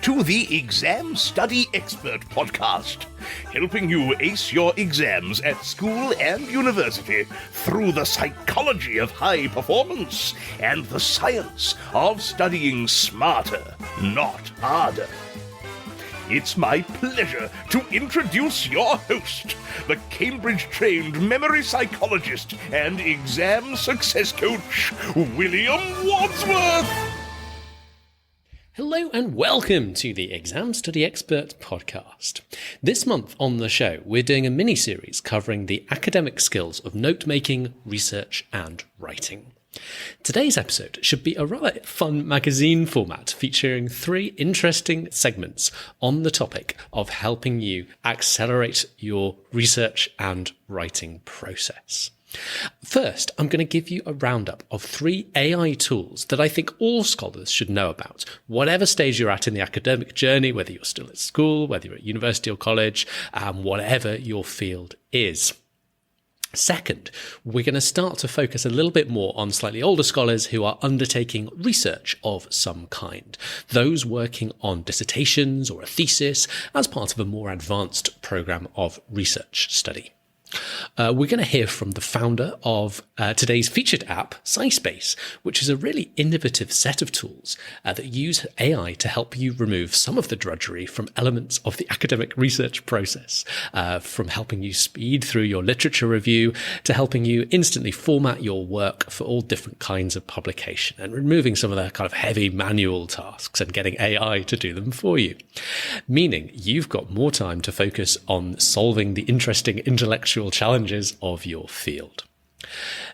to the Exam Study Expert podcast, helping you ace your exams at school and university through the psychology of high performance and the science of studying smarter, not harder. It's my pleasure to introduce your host, the Cambridge-trained memory psychologist and exam success coach, William Wadsworth. Hello and welcome to the Exam Study Expert podcast. This month on the show, we're doing a mini-series covering the academic skills of note-making, research and writing. Today's episode should be a rather fun magazine format featuring 3 interesting segments on the topic of helping you accelerate your research and writing process. First, I'm going to give you a roundup of 3 AI tools that I think all scholars should know about, whatever stage you're at in the academic journey, whether you're still at school, whether you're at university or college, whatever your field is. Second, we're going to start to focus a little bit more on slightly older scholars who are undertaking research of some kind, those working on dissertations or a thesis as part of a more advanced program of research study. We're going to hear from the founder of today's featured app, SciSpace, which is a really innovative set of tools that use AI to help you remove some of the drudgery from elements of the academic research process, from helping you speed through your literature review to helping you instantly format your work for all different kinds of publication and removing some of the kind of heavy manual tasks and getting AI to do them for you. Meaning you've got more time to focus on solving the interesting intellectual challenges of your field.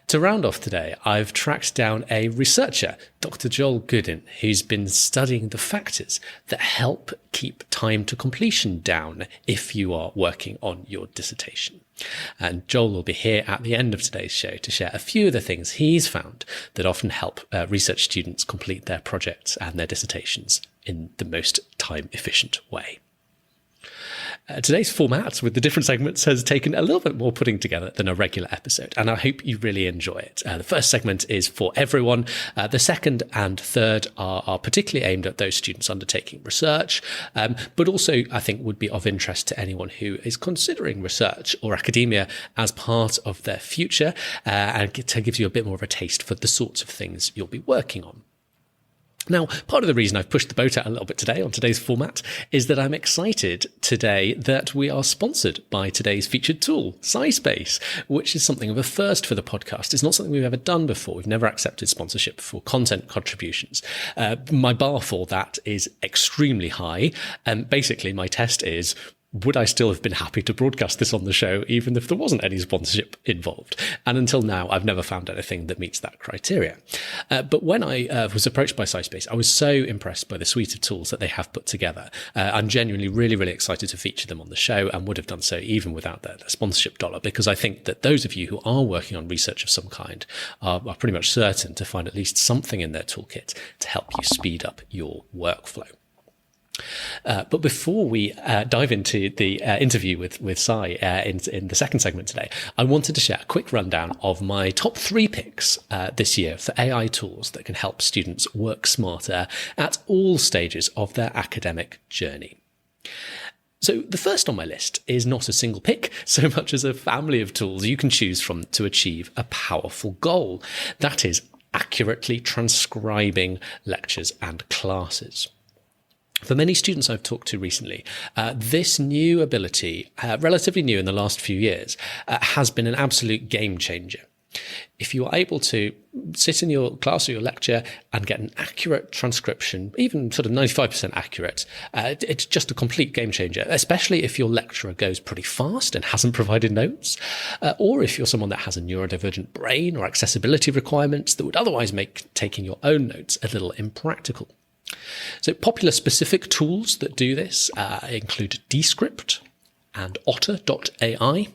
To round off today, I've tracked down a researcher, Dr Joel Goodin, who's been studying the factors that help keep time to completion down if you are working on your dissertation. And Joel will be here at the end of today's show to share a few of the things he's found that often help research students complete their projects and their dissertations in the most time-efficient way. Today's format with the different segments has taken a little bit more putting together than a regular episode, and I hope you really enjoy it. The first segment is for everyone. The second and third are particularly aimed at those students undertaking research, but also I think would be of interest to anyone who is considering research or academia as part of their future, and gives you a bit more of a taste for the sorts of things you'll be working on. Now, part of the reason I've pushed the boat out a little bit today on today's format is that I'm excited today that we are sponsored by today's featured tool, SciSpace, which is something of a first for the podcast. It's not something we've ever done before. We've never accepted sponsorship for content contributions. My bar for that is extremely high. And basically my test is, would I still have been happy to broadcast this on the show, even if there wasn't any sponsorship involved? And until now, I've never found anything that meets that criteria. But when I was approached by SciSpace, I was so impressed by the suite of tools that they have put together. I'm genuinely really, really excited to feature them on the show and would have done so even without their sponsorship dollar, because I think that those of you who are working on research of some kind are pretty much certain to find at least something in their toolkit to help you speed up your workflow. But before we dive into the interview with Sai in the second segment today, I wanted to share a quick rundown of my top 3 picks this year for AI tools that can help students work smarter at all stages of their academic journey. So the first on my list is not a single pick so much as a family of tools you can choose from to achieve a powerful goal. That is accurately transcribing lectures and classes. For many students I've talked to recently, this new ability, relatively new in the last few years, has been an absolute game changer. If you are able to sit in your class or your lecture and get an accurate transcription, even sort of 95% accurate, it's just a complete game changer, especially if your lecturer goes pretty fast and hasn't provided notes, or if you're someone that has a neurodivergent brain or accessibility requirements that would otherwise make taking your own notes a little impractical. So popular specific tools that do this include Descript and Otter.ai.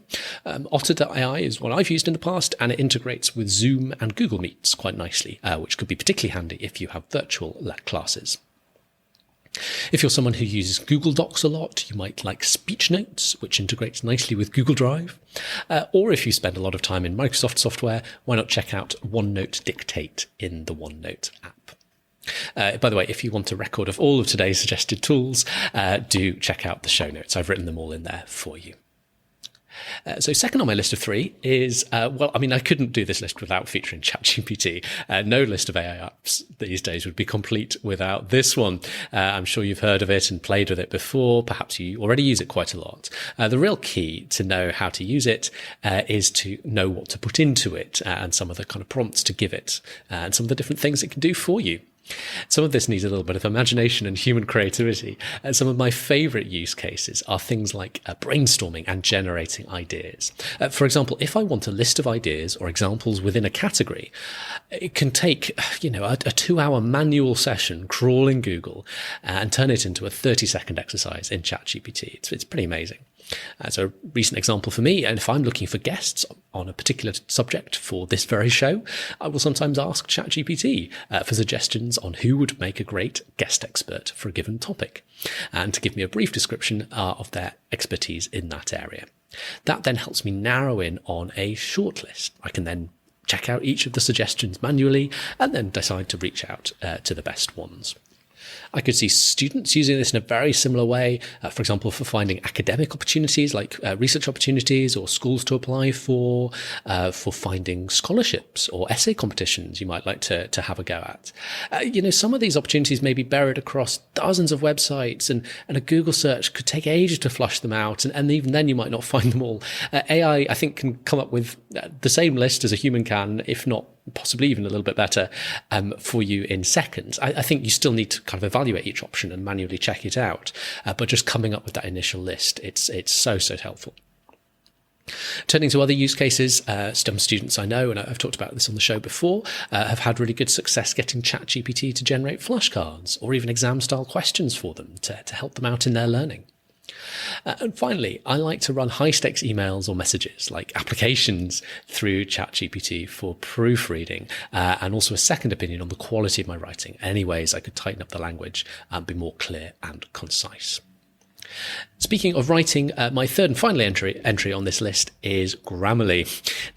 Otter.ai is one I've used in the past, and it integrates with Zoom and Google Meets quite nicely, which could be particularly handy if you have virtual classes. If you're someone who uses Google Docs a lot, you might like Speech Notes, which integrates nicely with Google Drive. Or if you spend a lot of time in Microsoft software, why not check out OneNote Dictate in the OneNote app. By the way, if you want a record of all of today's suggested tools, do check out the show notes. I've written them all in there for you. So second on my list of 3 is, I couldn't do this list without featuring ChatGPT. No list of AI apps these days would be complete without this one. I'm sure you've heard of it and played with it before. Perhaps you already use it quite a lot. The real key to know how to use it is to know what to put into it and some of the kind of prompts to give it and some of the different things it can do for you. Some of this needs a little bit of imagination and human creativity. Some of my favourite use cases are things like brainstorming and generating ideas. For example, if I want a list of ideas or examples within a category, it can take, a 2-hour manual session crawling Google and turn it into a 30-second exercise in ChatGPT. It's pretty amazing. So a recent example for me, and if I'm looking for guests on a particular subject for this very show, I will sometimes ask ChatGPT for suggestions on who would make a great guest expert for a given topic, and to give me a brief description of their expertise in that area. That then helps me narrow in on a shortlist. I can then check out each of the suggestions manually and then decide to reach out to the best ones. I could see students using this in a very similar way, for example, for finding academic opportunities like research opportunities or schools to apply for finding scholarships or essay competitions you might like to have a go at. Some of these opportunities may be buried across dozens of websites and a Google search could take ages to flush them out. And even then you might not find them all. AI, I think, can come up with the same list as a human can, if not possibly even a little bit better, for you in seconds. I think you still need to kind of evaluate each option and manually check it out. But just coming up with that initial list, it's so helpful. Turning to other use cases, some students I know, and I've talked about this on the show before, have had really good success getting ChatGPT to generate flashcards or even exam-style questions for them to help them out in their learning. And finally, I like to run high-stakes emails or messages like applications through ChatGPT for proofreading and also a second opinion on the quality of my writing. Any ways I could tighten up the language and be more clear and concise. Speaking of writing, my third and final entry on this list is Grammarly.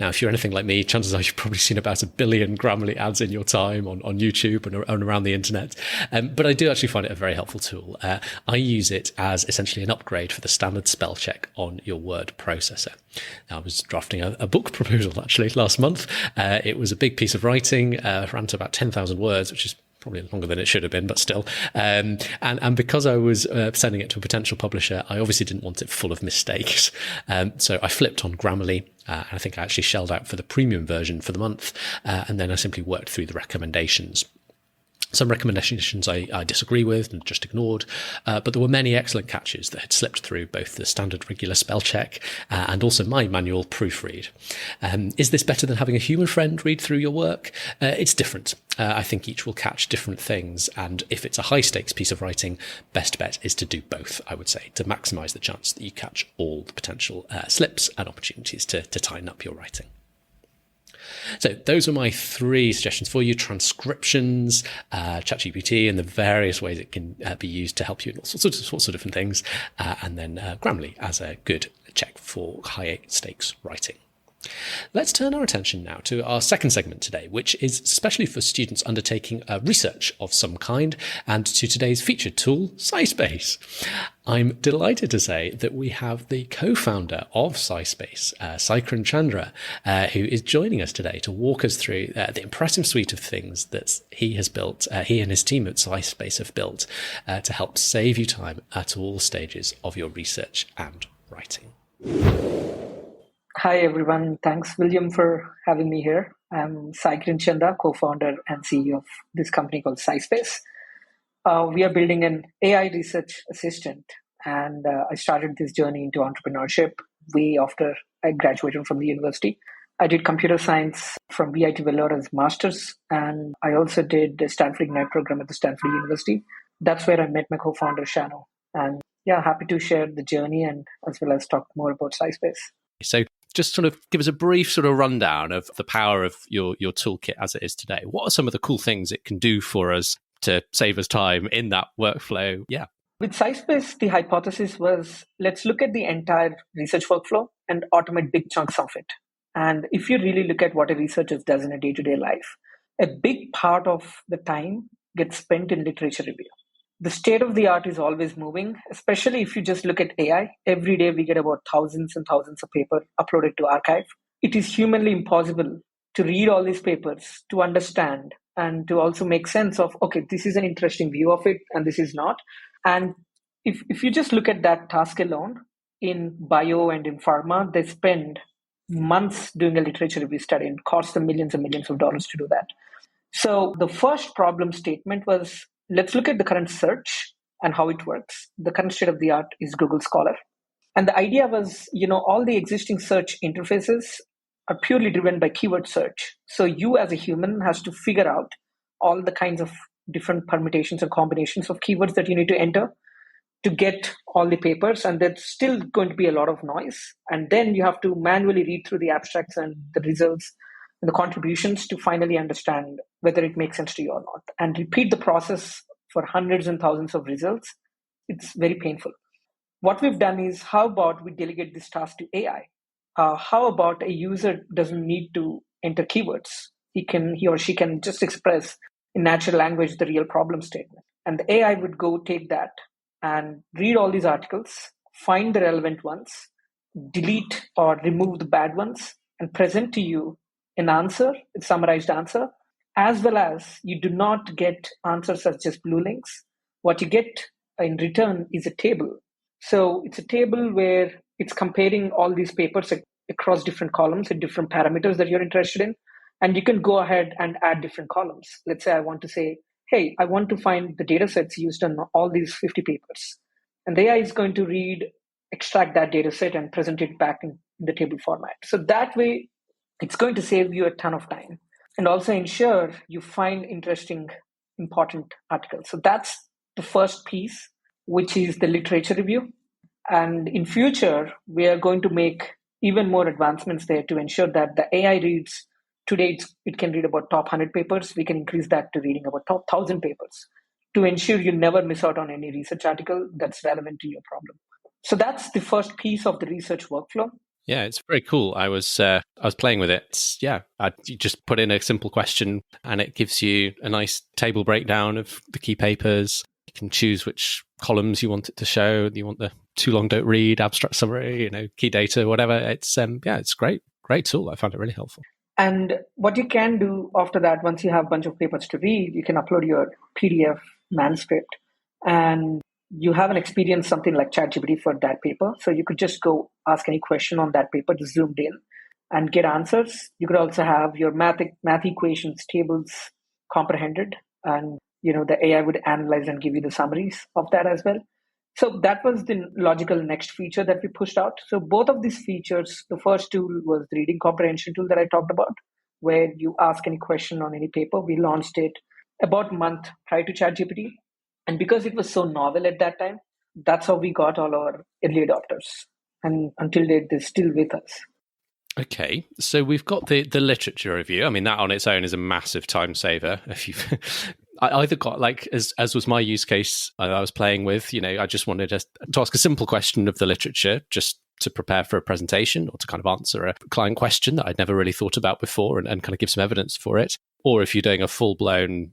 Now, if you're anything like me, chances are you've probably seen about 1 billion Grammarly ads in your time on YouTube and around the internet. But I do actually find it a very helpful tool. I use it as essentially an upgrade for the standard spell check on your word processor. Now, I was drafting a book proposal actually last month. It was a big piece of writing, ran to about 10,000 words, which is probably longer than it should have been, but still. And because I was sending it to a potential publisher, I obviously didn't want it full of mistakes. So I flipped on Grammarly. And I think I actually shelled out for the premium version for the month. And then I simply worked through the recommendations. Some recommendations I disagree with and just ignored, but there were many excellent catches that had slipped through both the standard regular spell check and also my manual proofread. Is this better than having a human friend read through your work? It's different. I think each will catch different things, and if it's a high-stakes piece of writing, best bet is to do both, I would say, to maximise the chance that you catch all the potential slips and opportunities to tighten up your writing. So those are my 3 suggestions for you: transcriptions, ChatGPT, and the various ways it can be used to help you in all sorts of different things, and then Grammarly as a good check for high-stakes writing. Let's turn our attention now to our second segment today, which is especially for students undertaking research of some kind, and to today's featured tool, SciSpace. I'm delighted to say that we have the co-founder of SciSpace, Saikiran Chandha, who is joining us today to walk us through the impressive suite of things that he has built, he and his team at SciSpace have built to help save you time at all stages of your research and writing. Hi, everyone. Thanks, William, for having me here. I'm Saikiran Chandha, co-founder and CEO of this company called SciSpace. We are building an AI research assistant, and I started this journey into entrepreneurship way after I graduated from the university. I did computer science from VIT Vellore as master's, and I also did the Stanford Ignite program at the Stanford University. That's where I met my co-founder, Shano. And yeah, happy to share the journey and as well as talk more about SciSpace. So just sort of give us a brief sort of rundown of the power of your toolkit as it is today. What are some of the cool things it can do for us to save us time in that workflow? Yeah. With SciSpace, the hypothesis was, let's look at the entire research workflow and automate big chunks of it. And if you really look at what a researcher does in a day-to-day life, a big part of the time gets spent in literature review. The state of the art is always moving, especially if you just look at AI. Every day we get about thousands and thousands of papers uploaded to archive. It is humanly impossible to read all these papers, to understand, and to also make sense of, okay, this is an interesting view of it and this is not. And if you just look at that task alone, in bio and in pharma, they spend months doing a literature review study and cost them millions and millions of dollars to do that. So the first problem statement was, let's look at the current search and how it works. The current state of the art is Google Scholar. And the idea was, all the existing search interfaces are purely driven by keyword search. So you as a human has to figure out all the kinds of different permutations and combinations of keywords that you need to enter to get all the papers, and there's still going to be a lot of noise. And then you have to manually read through the abstracts and the results and the contributions to finally understand whether it makes sense to you or not. And repeat the process for hundreds and thousands of results. It's very painful. What we've done is, how about we delegate this task to AI? How about a user doesn't need to enter keywords? He or she can just express in natural language the real problem statement. And the AI would go take that and read all these articles, find the relevant ones, delete or remove the bad ones, and present to you an answer, a summarized answer, as well as you do not get answers as just blue links. What you get in return is a table. So it's a table where it's comparing all these papers across different columns and different parameters that you're interested in. And you can go ahead and add different columns. Let's say I want to say, hey, I want to find the data sets used on all these 50 papers. And the AI is going to extract that data set and present it back in the table format. So that way, it's going to save you a ton of time and also ensure you find interesting, important articles. So that's the first piece, which is the literature review. And in future, we are going to make even more advancements there to ensure that the AI reads. Today, it can read about top 100 papers. We can increase that to reading about top 1,000 papers to ensure you never miss out on any research article that's relevant to your problem. So that's the first piece of the research workflow. Yeah, it's very cool. I was playing with it. You just put in a simple question and it gives you a nice table breakdown of the key papers. You can choose which columns you want it to show. You want the too long don't read, abstract summary, key data, whatever. It's it's great tool. I found it really helpful. And what you can do after that, once you have a bunch of papers to read, you can upload your PDF manuscript and you have an experience, something like ChatGPT for that paper. So you could just go ask any question on that paper, just zoomed in and get answers. You could also have your math equations, tables comprehended, and the AI would analyze and give you the summaries of that as well. So that was the logical next feature that we pushed out. So both of these features, the first tool was the reading comprehension tool that I talked about, where you ask any question on any paper. We launched it about a month prior to ChatGPT. And because it was so novel at that time, that's how we got all our early adopters. And until date, they're still with us. Okay, so we've got the literature review. I mean, that on its own is a massive time saver. If you, I either got as was my use case, I was playing with. I just wanted to ask a simple question of the literature, just to prepare for a presentation or to kind of answer a client question that I'd never really thought about before, and kind of give some evidence for it. Or if you're doing a full blown,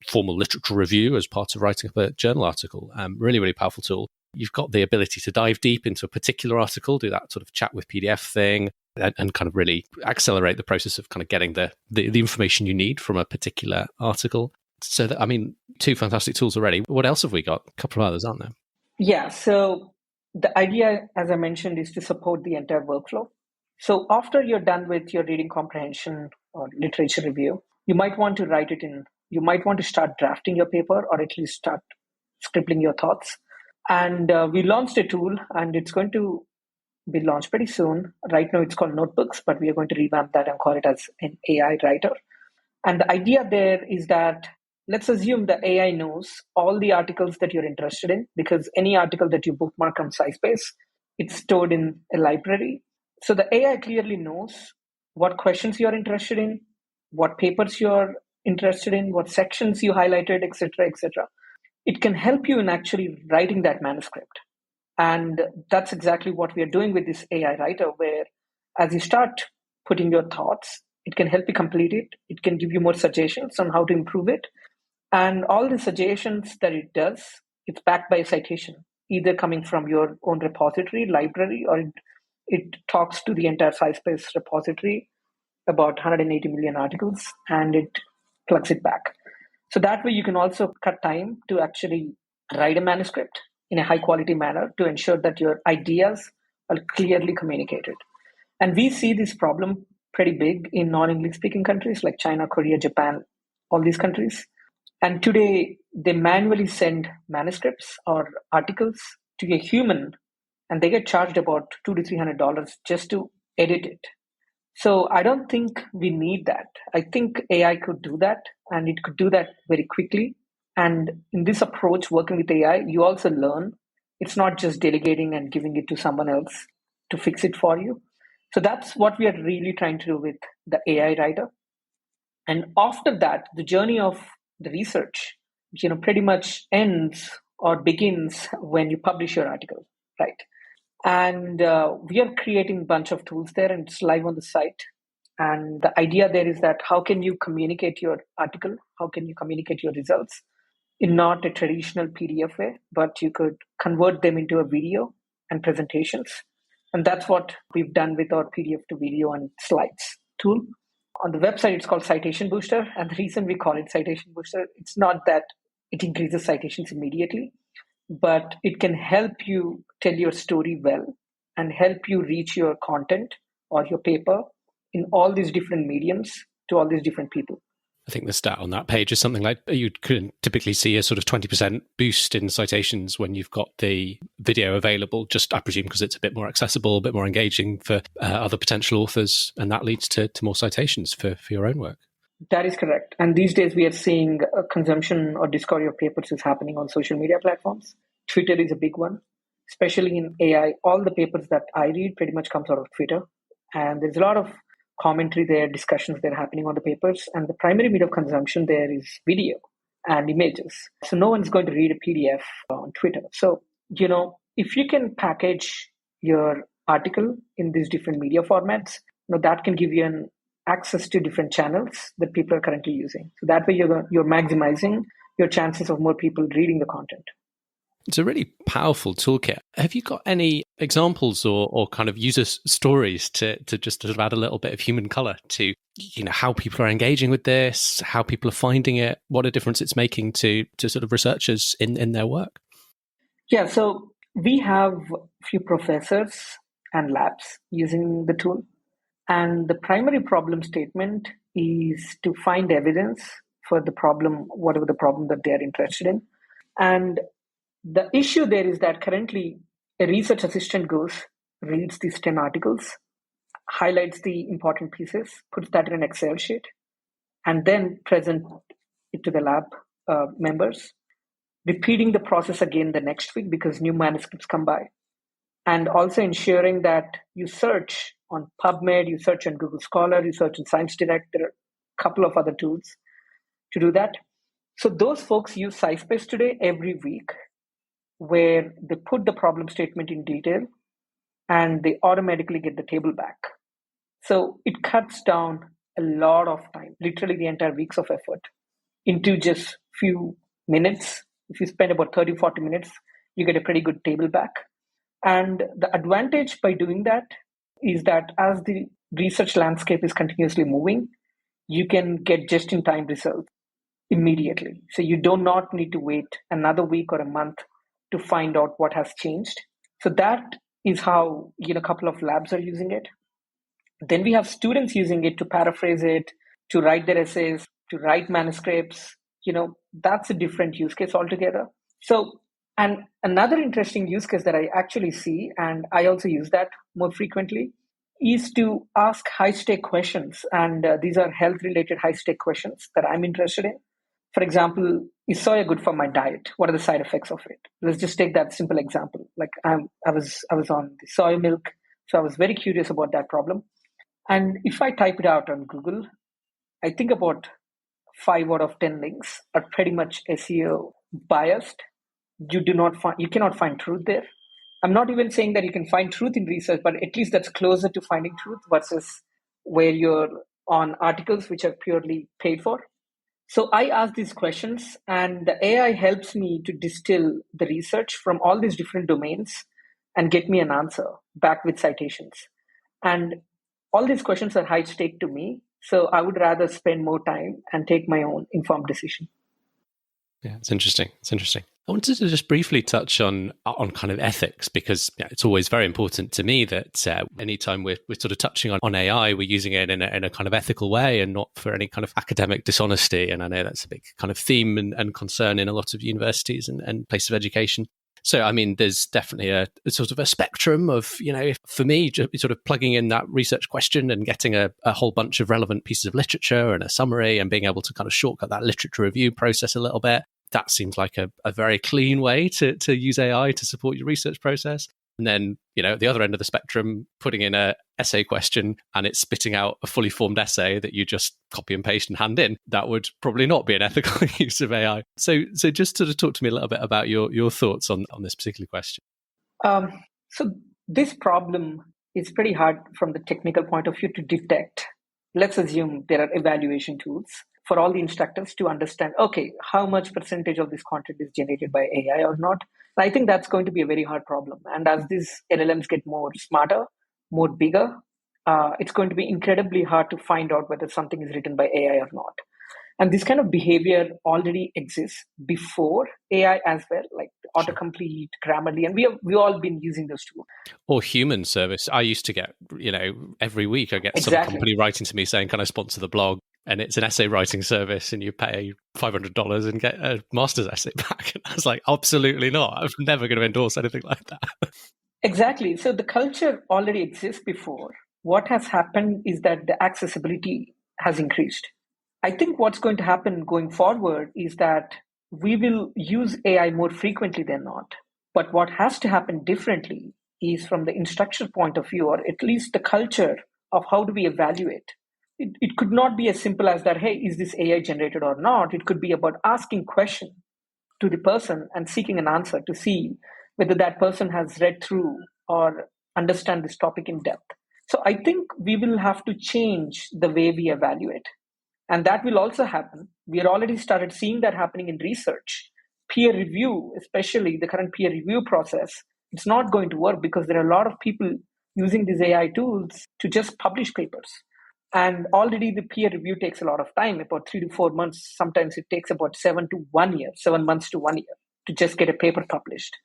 formal literature review as part of writing up a journal article, really, really powerful tool. You've got the ability to dive deep into a particular article, do that sort of chat with PDF thing, and kind of really accelerate the process of kind of getting the information you need from a particular article. So, two fantastic tools already. What else have we got? A couple of others, aren't there? Yeah. So the idea, as I mentioned, is to support the entire workflow. So after you're done with your reading comprehension or literature review, you might want to start drafting your paper, or at least start scribbling your thoughts. And we launched a tool, and it's going to be launched pretty soon. Right now it's called Notebooks, but we are going to revamp that and call it as an AI writer. And the idea there is that, let's assume the AI knows all the articles that you're interested in, because any article that you bookmark on SciSpace, it's stored in a library. So the AI clearly knows what questions you're interested in, what papers you're interested in, what sections you highlighted, etc., etc. It can help you in actually writing that manuscript. And that's exactly what we are doing with this AI writer, where as you start putting your thoughts, it can help you complete it. It can give you more suggestions on how to improve it. And all the suggestions that it does, it's backed by a citation, either coming from your own repository, library, or it talks to the entire SciSpace repository about 180 million articles and it plugs it back. So that way you can also cut time to actually write a manuscript in a high quality manner to ensure that your ideas are clearly communicated. And we see this problem pretty big in non-English speaking countries like China, Korea, Japan, all these countries. And today they manually send manuscripts or articles to a human and they get charged about $200 to $300 just to edit it. So I don't think we need that. I think AI could do that and it could do that very quickly. And in this approach, working with AI, you also learn. It's not just delegating and giving it to someone else to fix it for you. So that's what we are really trying to do with the AI writer. And after that, the journey of the research, pretty much ends or begins when you publish your article, right? And we are creating a bunch of tools there and it's live on the site. And the idea there is that how can you communicate your article? How can you communicate your results in not a traditional PDF way, but you could convert them into a video and presentations. And that's what we've done with our PDF to video and slides tool. On the website, it's called Citation Booster. And the reason we call it Citation Booster, it's not that it increases citations immediately, but it can help you tell your story well and help you reach your content or your paper in all these different mediums to all these different people. I think the stat on that page is something like you can typically see a sort of 20% boost in citations when you've got the video available, just I presume because it's a bit more accessible, a bit more engaging for other potential authors, and that leads to more citations for your own work. That is correct. And these days we are seeing a consumption or discovery of papers is happening on social media platforms. Twitter is a big one, especially in AI. All the papers that I read pretty much comes out of Twitter. And there's a lot of commentary there, discussions that are happening on the papers. And the primary media of consumption there is video and images. So no one's going to read a PDF on Twitter. So, if you can package your article in these different media formats, that can give you an access to different channels that people are currently using. So that way you're maximizing your chances of more people reading the content. It's a really powerful toolkit. Have you got any examples or kind of user stories to just sort of add a little bit of human color to, how people are engaging with this, how people are finding it, what a difference it's making to sort of researchers in their work? Yeah, so we have a few professors and labs using the tool. And the primary problem statement is to find evidence for the problem, whatever the problem that they're interested in. And the issue there is that currently a research assistant goes, reads these 10 articles, highlights the important pieces, puts that in an Excel sheet, and then present it to the lab members, repeating the process again the next week because new manuscripts come by. And also ensuring that you search on PubMed, you search on Google Scholar, you search on Science Direct. There are a couple of other tools to do that. So those folks use SciSpace today every week, where they put the problem statement in detail and they automatically get the table back. So it cuts down a lot of time, literally the entire weeks of effort, into just few minutes. If you spend about 30, 40 minutes, you get a pretty good table back. And the advantage by doing that is that as the research landscape is continuously moving, you can get just-in-time results immediately. So you do not need to wait another week or a month to find out what has changed. So that is how a couple of labs are using it. Then we have students using it to paraphrase it, to write their essays, to write manuscripts. That's a different use case altogether. So, and another interesting use case that I actually see, and I also use that more frequently, is to ask high-stake questions. And these are health-related high-stake questions that I'm interested in. For example, is soya good for my diet? What are the side effects of it? Let's just take that simple example. Like I was on the soy milk, so I was very curious about that problem. And if I type it out on Google, I think about 5 out of 10 links are pretty much SEO biased. You cannot find truth there. I'm not even saying that you can find truth in research, but at least that's closer to finding truth versus where you're on articles which are purely paid for. So I ask these questions, and the AI helps me to distill the research from all these different domains and get me an answer back with citations. And all these questions are high stake to me. So I would rather spend more time and take my own informed decision. Yeah, it's interesting. It's interesting. I wanted to just briefly touch on kind of ethics, because it's always very important to me that anytime we're sort of touching on AI, we're using it in a kind of ethical way and not for any kind of academic dishonesty. And I know that's a big kind of theme and concern in a lot of universities and places of education. So, I mean, there's definitely a sort of a spectrum of, for me, just sort of plugging in that research question and getting a whole bunch of relevant pieces of literature and a summary and being able to kind of shortcut that literature review process a little bit. That seems like a very clean way to use AI to support your research process. And then, at the other end of the spectrum, putting in a essay question and it's spitting out a fully formed essay that you just copy and paste and hand in, that would probably not be an ethical use of AI. So just to talk to me a little bit about your thoughts on this particular question. So this problem is pretty hard from the technical point of view to detect. Let's assume there are evaluation tools for all the instructors to understand, okay, how much percentage of this content is generated by AI or not. I think that's going to be a very hard problem. And as these LLMs get more smarter, more bigger, it's going to be incredibly hard to find out whether something is written by AI or not. And this kind of behavior already exists before AI as well, like autocomplete, Grammarly, and we've all been using those tools. Or human service. I used to get, every week I get some company writing to me saying, can I sponsor the blog? And it's an essay writing service and you pay $500 and get a master's essay back. And I was like, absolutely not. I'm never going to endorse anything like that. Exactly. So the culture already exists before. What has happened is that the accessibility has increased. I think what's going to happen going forward is that we will use AI more frequently than not. But what has to happen differently is from the instructional point of view, or at least the culture of how do we evaluate. It could not be as simple as that, hey, is this AI generated or not? It could be about asking questions to the person and seeking an answer to see whether that person has read through or understand this topic in depth. So I think we will have to change the way we evaluate. And that will also happen. We are already started seeing that happening in research. Peer review, especially the current peer review process, it's not going to work because there are a lot of people using these AI tools to just publish papers. And already the peer review takes a lot of time, about 3 to 4 months. Sometimes it takes about 7 months to 1 year to just get a paper published.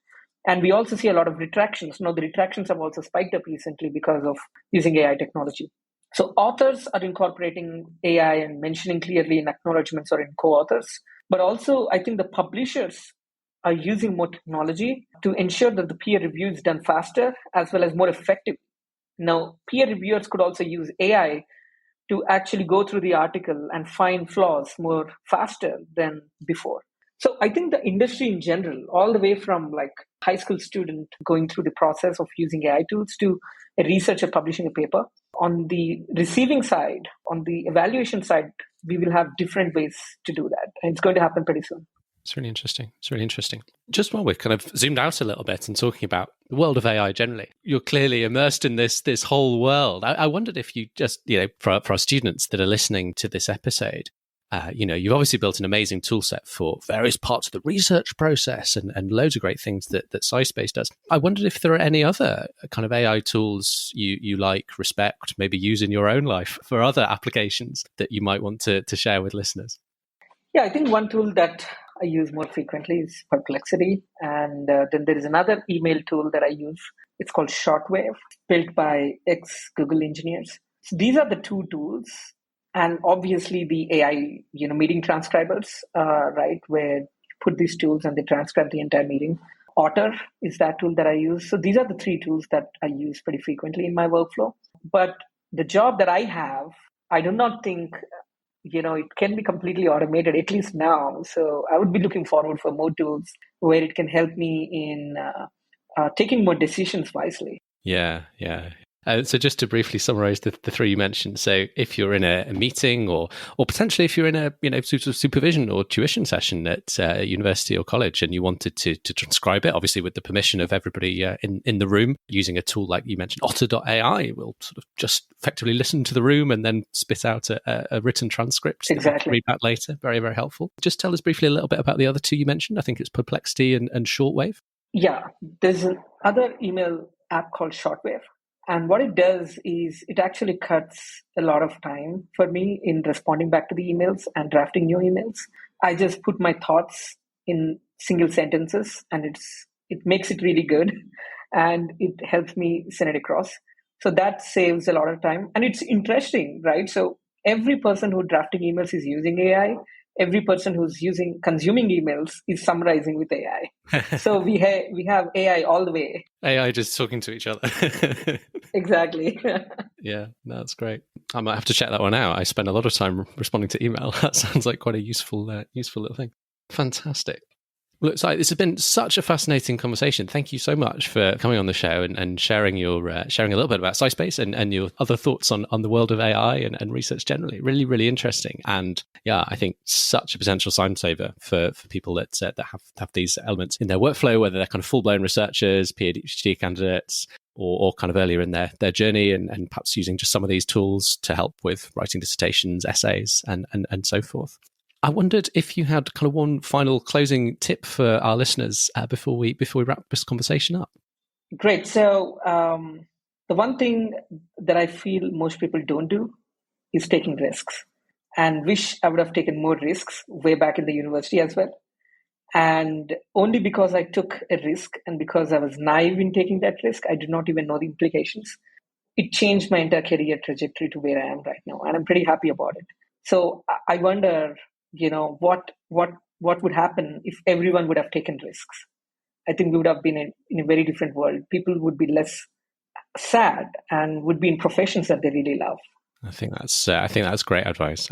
And we also see a lot of retractions. Now, the retractions have also spiked up recently because of using AI technology. So authors are incorporating AI and mentioning clearly in acknowledgements or in co-authors. But also, I think the publishers are using more technology to ensure that the peer review is done faster as well as more effective. Now, peer reviewers could also use AI to actually go through the article and find flaws more faster than before. So I think the industry in general, all the way from like high school student going through the process of using AI tools to a researcher publishing a paper, on the receiving side, on the evaluation side, we will have different ways to do that. And it's going to happen pretty soon. It's really interesting. It's really interesting. Just while we've kind of zoomed out a little bit and talking about the world of AI generally, you're clearly immersed in this whole world. I wondered if you just, for our students that are listening to this episode, you've obviously built an amazing tool set for various parts of the research process and loads of great things that SciSpace does. I wondered if there are any other kind of AI tools you like, respect, maybe use in your own life for other applications that you might want to share with listeners. Yeah, I think one tool that I use more frequently is Perplexity. And then there is another email tool that I use. It's called Shortwave, built by ex-Google engineers. So these are the two tools. And obviously the AI, meeting transcribers, right, where you put these tools and they transcribe the entire meeting. Otter is that tool that I use. So these are the three tools that I use pretty frequently in my workflow. But the job that I have, I do not think it can be completely automated, at least now. So I would be looking forward for more tools where it can help me in taking more decisions wisely. Yeah. So just to briefly summarize the three you mentioned. So if you're in a meeting or potentially if you're in a sort of supervision or tuition session at university or college and you wanted to transcribe it, obviously with the permission of everybody in the room, using a tool like you mentioned, otter.ai will sort of just effectively listen to the room and then spit out a written transcript that we can read back later. Very, very helpful. Just tell us briefly a little bit about the other two you mentioned. I think it's Perplexity and Shortwave. Yeah, there's another email app called Shortwave. And what it does is it actually cuts a lot of time for me in responding back to the emails and drafting new emails. I just put my thoughts in single sentences and it makes it really good and it helps me send it across. So that saves a lot of time. And it's interesting, right? So every person who's drafting emails is using AI. Every person who's consuming emails is summarizing with AI. So we have AI all the way. AI just talking to each other. Exactly. Yeah, no, that's great. I might have to check that one out. I spend a lot of time responding to email. That sounds like quite a useful little thing. Fantastic. Look, Si, this has been such a fascinating conversation. Thank you so much for coming on the show and sharing sharing a little bit about SciSpace and your other thoughts on the world of AI and research generally. Really, really interesting. And yeah, I think such a potential time saver for people that have these elements in their workflow, whether they're kind of full-blown researchers, PhD candidates, or kind of earlier in their journey and perhaps using just some of these tools to help with writing dissertations, essays, and so forth. I wondered if you had kind of one final closing tip for our listeners before we wrap this conversation up. Great. So the one thing that I feel most people don't do is taking risks, and wish I would have taken more risks way back in the university as well. And only because I took a risk and because I was naive in taking that risk, I did not even know the implications. It changed my entire career trajectory to where I am right now, and I'm pretty happy about it. So I wonder, what would happen if everyone would have taken risks? I think we would have been in a very different world. People would be less sad and would be in professions that they really love. I think that's great advice.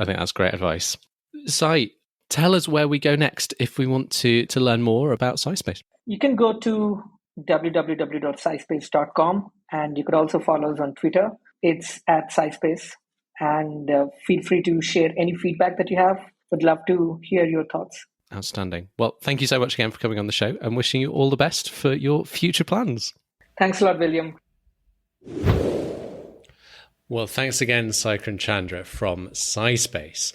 Si, tell us where we go next if we want to learn more about SciSpace. You can go to www.scispace.com and you could also follow us on Twitter. It's at SciSpace. And feel free to share any feedback that you have. Would love to hear your thoughts. Outstanding. Well, thank you so much again for coming on the show and wishing you all the best for your future plans. Thanks a lot, William. Well, thanks again, Saikiran Chandha from SciSpace.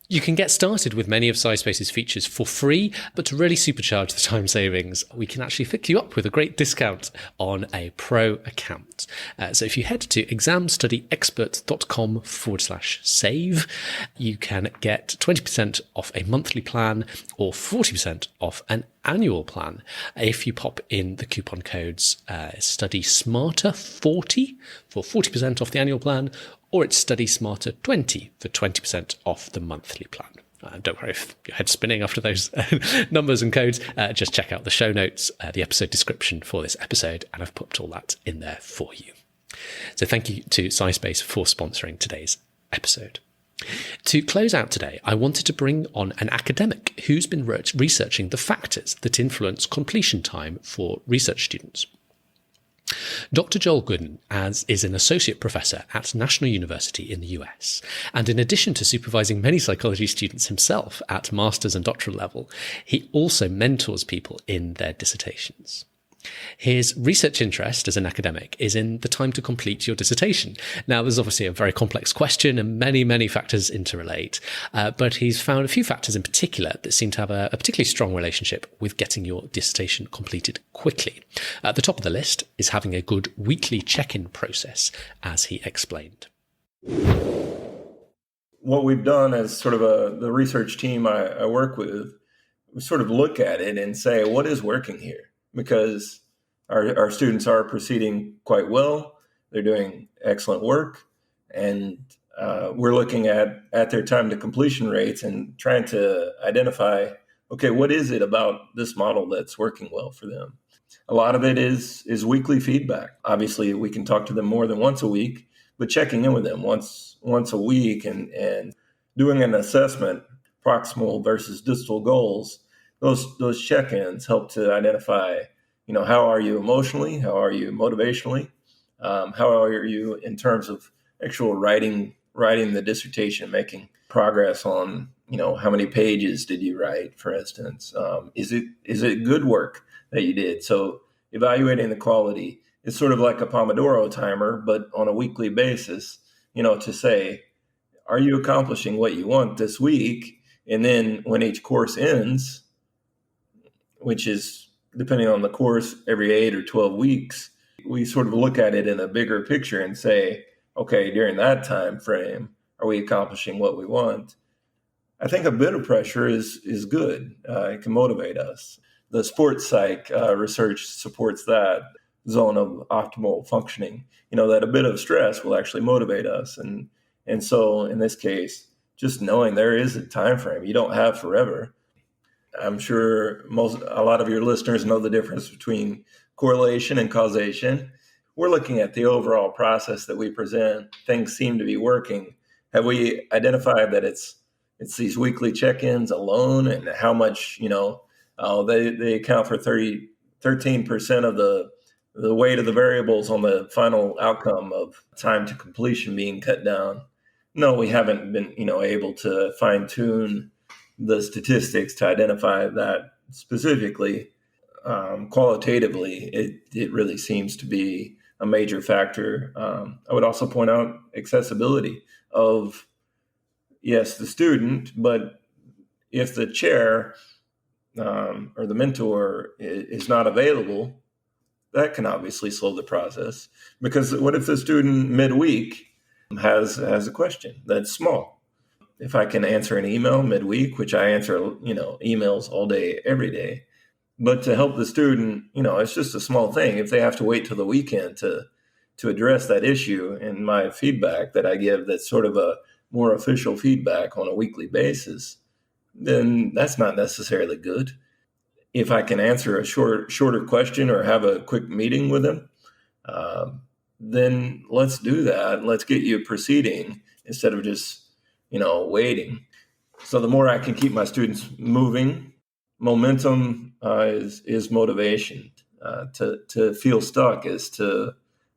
You can get started with many of SciSpace's features for free, but to really supercharge the time savings, we can actually fix you up with a great discount on a pro account. So if you head to examstudyexpert.com/save, you can get 20% off a monthly plan or 40% off an annual plan if you pop in the coupon codes StudySmarter40 for 40% off the annual plan, or it's StudySmarter20 for 20% off the monthly plan. Don't worry if your head's spinning after those numbers and codes. Just check out the show notes, the episode description for this episode, and I've put all that in there for you. So thank you to SciSpace for sponsoring today's episode. To close out today, I wanted to bring on an academic who's been researching the factors that influence completion time for research students. Dr Joel Goodin is an associate professor at National University in the US, and in addition to supervising many psychology students himself at master's and doctoral level, he also mentors people in their dissertations. His research interest as an academic is in the time to complete your dissertation. Now, there's obviously a very complex question and many, many factors interrelate, but he's found a few factors in particular that seem to have a particularly strong relationship with getting your dissertation completed quickly. At the top of the list is having a good weekly check-in process, as he explained. What we've done as sort of the research team I work with, we sort of look at it and say, what is working here? Because our students are proceeding quite well. They're doing excellent work. And we're looking at their time to completion rates and trying to identify, okay, what is it about this model that's working well for them? A lot of it is weekly feedback. Obviously, we can talk to them more than once a week, but checking in with them once a week and doing an assessment, proximal versus distal goals, those check-ins help to identify, how are you emotionally? How are you motivationally? How are you in terms of actual writing the dissertation, making progress on, how many pages did you write, for instance? Is it good work that you did? So evaluating the quality is sort of like a Pomodoro timer, but on a weekly basis, to say, are you accomplishing what you want this week? And then when each course ends, which is depending on the course, every 8 or 12 weeks, we sort of look at it in a bigger picture and say, okay, during that time frame, are we accomplishing what we want? I think a bit of pressure is good. It can motivate us. The sports psych research supports that zone of optimal functioning, that a bit of stress will actually motivate us. And so in this case, just knowing there is a time frame, you don't have forever. I'm sure a lot of your listeners know the difference between correlation and causation. We're looking at the overall process that we present. Things seem to be working. Have we identified that it's these weekly check-ins alone, and how much, they account for 13% of the weight of the variables on the final outcome of time to completion being cut down? No, we haven't been, able to fine-tune the statistics to identify that specifically. Qualitatively, it really seems to be a major factor. I would also point out accessibility of, yes, the student, but if the chair or the mentor is not available, that can obviously slow the process. Because what if the student midweek has a question that's small? If I can answer an email midweek, which I answer, emails all day, every day, but to help the student, it's just a small thing. If they have to wait till the weekend to address that issue, and my feedback that I give, that's sort of a more official feedback on a weekly basis, then that's not necessarily good. If I can answer a shorter question or have a quick meeting with them, then let's do that. Let's get you proceeding instead of just, waiting. So the more I can keep my students moving, momentum is motivation. To feel stuck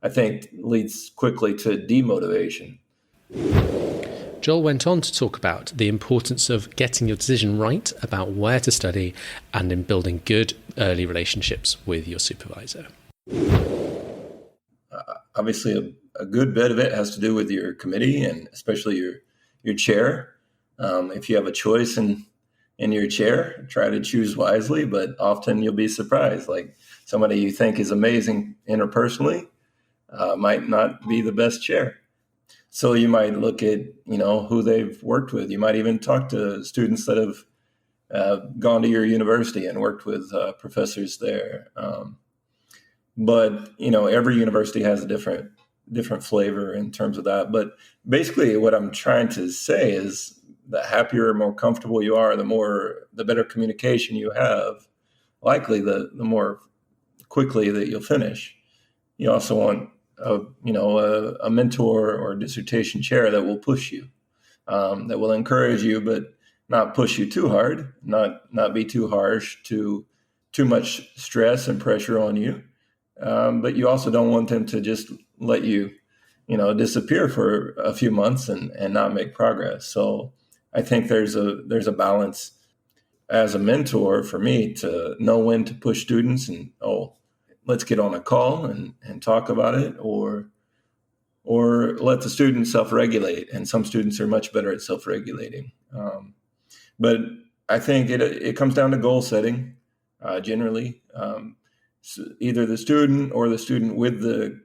I think leads quickly to demotivation. Joel went on to talk about the importance of getting your decision right about where to study and in building good early relationships with your supervisor. Obviously, a good bit of it has to do with your committee, and especially your chair. If you have a choice in your chair, try to choose wisely, but often you'll be surprised. Like, somebody you think is amazing interpersonally might not be the best chair. So you might look at, who they've worked with. You might even talk to students that have gone to your university and worked with professors there. But, every university has a different flavor in terms of that. But basically what I'm trying to say is, the happier, more comfortable you are, the better communication you have, likely the more quickly that you'll finish. You also want a mentor or dissertation chair that will push you, that will encourage you, but not push you too hard, not be too harsh, too much stress and pressure on you. But you also don't want them to just let you, disappear for a few months and not make progress. So I think there's a balance as a mentor for me to know when to push students and, let's get on a call and talk about it, or let the students self-regulate. And some students are much better at self-regulating. But I think it comes down to goal setting, generally. So either the student or the student with the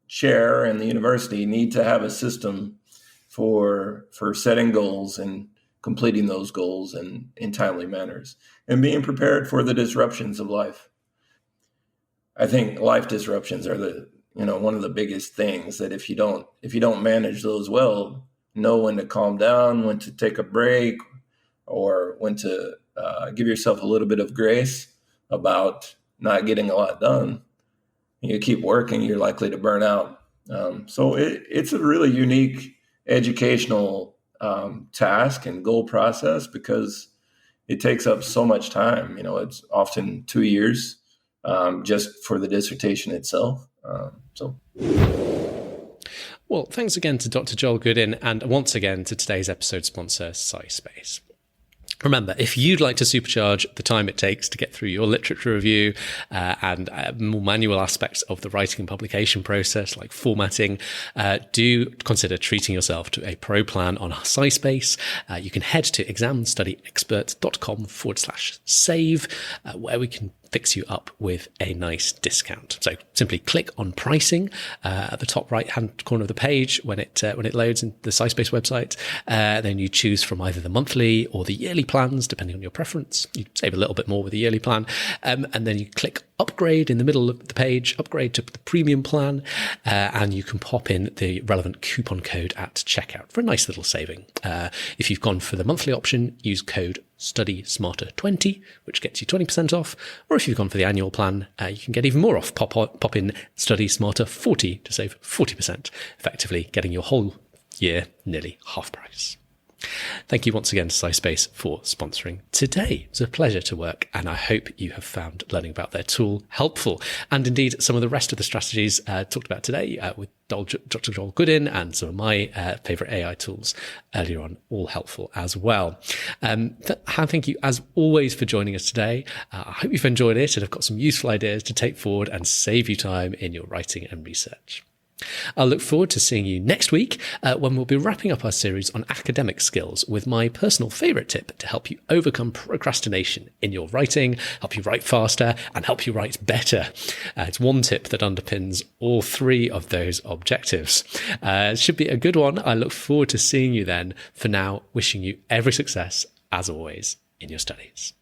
chair and the university need to have a system for setting goals and completing those goals in timely manners, and being prepared for the disruptions of life. I think life disruptions are one of the biggest things that if you don't manage those well, know when to calm down, when to take a break, or when to give yourself a little bit of grace about not getting a lot done. You keep working, you're likely to burn out. So it's a really unique educational task and goal process, because it takes up so much time. It's often 2 years just for the dissertation itself. So. Well, thanks again to Dr. Joel Goodin, and once again to today's episode sponsor, SciSpace. Remember, if you'd like to supercharge the time it takes to get through your literature review and more manual aspects of the writing and publication process, like formatting, do consider treating yourself to a pro plan on SciSpace. You can head to examstudyexpert.com/save, where we can fix you up with a nice discount. So simply click on pricing at the top right hand corner of the page when it loads in the SciSpace website. Then you choose from either the monthly or the yearly plans, depending on your preference. You save a little bit more with the yearly plan. And then you click upgrade in the middle of the page, upgrade to the premium plan, and you can pop in the relevant coupon code at checkout for a nice little saving. If you've gone for the monthly option, use code StudySmarter20, which gets you 20% off. Or if you've gone for the annual plan, you can get even more off. Pop in StudySmarter40 to save 40%, effectively getting your whole year nearly half price. Thank you once again to SciSpace for sponsoring today. It was a pleasure to work, and I hope you have found learning about their tool helpful. And indeed, some of the rest of the strategies talked about today with Dr. Joel Goodin and some of my favorite AI tools earlier on, all helpful as well. Thank you, as always, for joining us today. I hope you've enjoyed it and have got some useful ideas to take forward and save you time in your writing and research. I'll look forward to seeing you next week when we'll be wrapping up our series on academic skills with my personal favourite tip to help you overcome procrastination in your writing, help you write faster, and help you write better. It's one tip that underpins all three of those objectives. It should be a good one. I look forward to seeing you then. For now, wishing you every success, as always, in your studies.